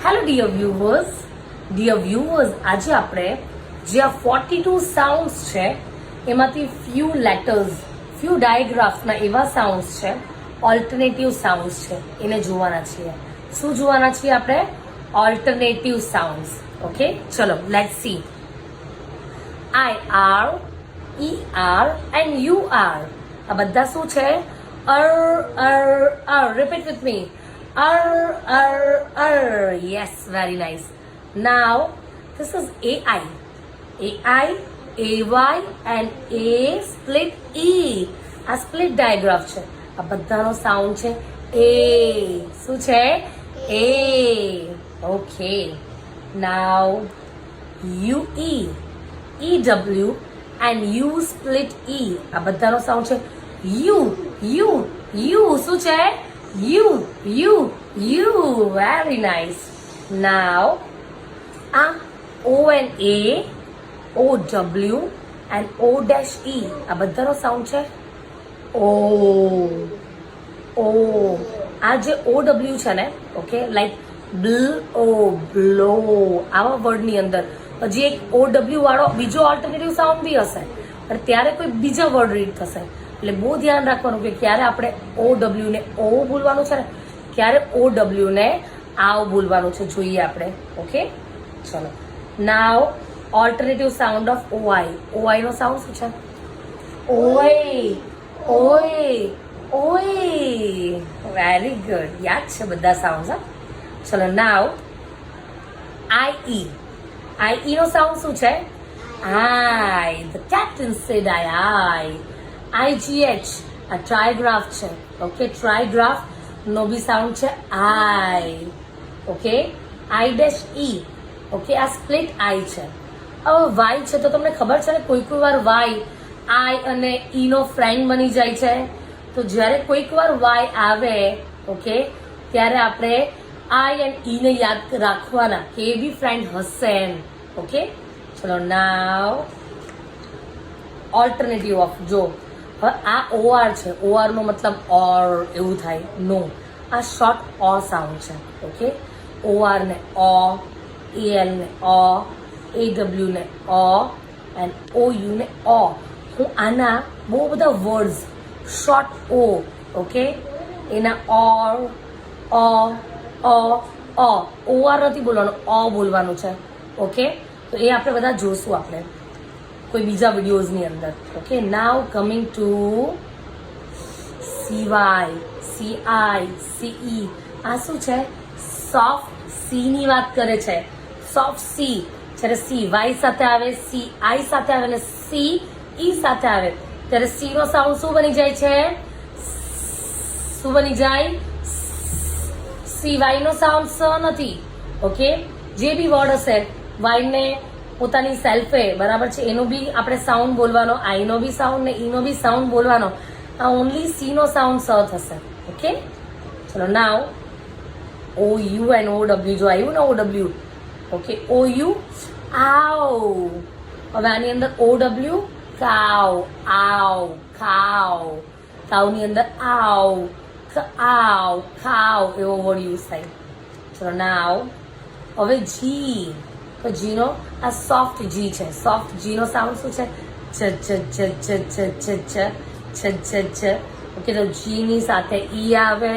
Hello dear viewers, આજે આપણે જે આ 42 સાઉન્ડ્સ છે એમાંથી ફ્યુ લેટર્સ, ફ્યુ ડાયગ્રાફ્સના એવા સાઉન્ડ્સ છે, ઓલ્ટરનેટિવ સાઉન્ડ્સ છે, એને જોવાના છીએ. શું જોવાના છીએ આપણે? Alternative sounds. ઓકે, ચલો let's see. I R, E R and U R, આ બધા શું છે? Repeat with me. Yes, very nice. Now this is AI, AY and A split E. આ સ્પ્લિટ ડાયગ્રાફ છે. આ બધાનો સાઉન્ડ છે એ. શું છે? એ. Okay. Now UE, EW and U split E. આ બધાનો સાઉન્ડ છે U. શું છે? U. Very nice. Now O and A, OW and O-E. આ બધાનો સાઉન્ડ છે O. આ જે OW છે ને, ઓકે, લાઈક બ્લો, આવા વર્ડની અંદર હજી એક OW વાળો બીજો ઓલ્ટરનેટિવ સાઉન્ડ બી હશે, પણ ત્યારે કોઈ બીજા વર્ડ રીડ થશે. એટલે બહુ ધ્યાન રાખવાનું કે ક્યારે આપણે OW ને O બોલવાનું છે ને, ક્યારે OW ને આવ બોલવાનું છે, જોઈએ આપણે. ઓકે, ચલો. Now alternative sound of OI. OI નો સાઉન્ડ શું છે? ઓય. વેરી ગુડ, યાદ છે બધા સાઉન્ડ. હા, ચલો. નાવ IE નો સાઉન્ડ શું છે? I. The captain said I. IGH, આ ટ્રાયગ્રાફ છે. ઓકે, ટ્રાયગ્રાફ નો બી સાઉન્ડ છે I. Okay, I-E. ઓકે, આ સ્પ્લિટ I છે. હવે Y છે તો તમને ખબર છે ને, કોઈક વાર Y I અને E નો ફ્રેન્ડ બની જાય છે. તો જ્યારે કોઈક વાર Y આવે, ઓકે, ત્યારે આપણે I and E ને યાદ રાખવાના કે એ બી ફ્રેન્ડ હશે એમ. ઓકે, ચલો. નાવ ઓલ્ટરનેટિવ ઓફ, જો હવે આ OR છે, OR નો મતલબ ઓર એવું થાય, નો. આ શોર્ટ O સાઉન્ડ છે. ઓકે, OR ને O, AL ને O, AW ને O એન્ડ OU ને O. હું આના બહુ બધા વર્ડ્સ શોર્ટ O, ઓકે, એના OR નથી બોલવાનું, O બોલવાનું છે. ઓકે, તો એ આપણે બધા જોશું આપણે કોઈ બીજા વિડીયોઝની અંદર. Okay, now coming to CY, CI, CE. આ શું છે? સોફ્ટ સી ની વાત કરે છે. Soft C. જ્યારે CY સાથે આવે, CI સાથે આવે અને CE સાથે આવે, ત્યારે C નો સાઉન્ડ શું બની જાય છે? શું બની જાય? CY નો સાઉન્ડ સ નથી. ઓકે, જે બી વર્ડ હશે Y ને પોતાની સેલ્ફે, બરાબર છે, એનો બી આપણે સાઉન્ડ બોલવાનો, I નો બી સાઉન્ડ ને E નો બી સાઉન્ડ બોલવાનો. આ ઓનલી C નો સાઉન્ડ સ થશે. ઓકે, ચલો. નાવ OU એન્ડ OW, જો આવ્યું ને OW. ઓકે, OU આવ. હવે આની અંદર OW કાવ, કાવની અંદર આવ, ખાવ એવો વર્ડ યુઝ થાય. ચલો. નાવ હવે G. તો G નો આ સોફ્ટ G છે. સોફ્ટ G નો સાઉન્ડ શું છે? છ. ઓકે, તો G ની સાથે E આવે,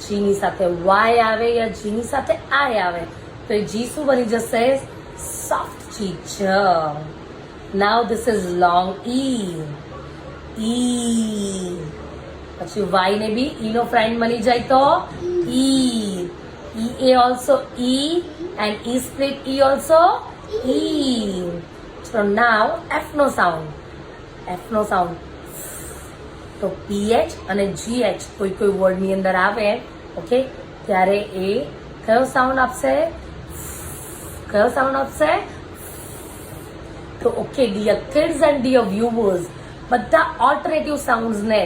G ની સાથે Y આવે, યા G ની સાથે I આવે, તો એ G શું બની જશે? Soft G. Now this is long E. પછી Y ને બી E નો ફ્રેન્ડ બની જાય તો E. E also E and E split E also E. So now F no sound. તો PH અને GH કોઈ વર્ડ ની અંદર આવે, ઓકે, ત્યારે એ કયો સાઉન્ડ આપશે? તો okay dear kids and dear viewers, બધા ઓલ્ટરનેટિવ સાઉન્ડ્સ ને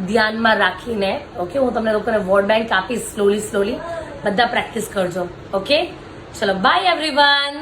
ધ્યાનમાં રાખીને, ઓકે, હું તમને લોકોને વર્ડ બેંક આપીશ સ્લોલી. બધા પ્રેક્ટિસ કરજો. ઓકે, ચલો. Bye everyone.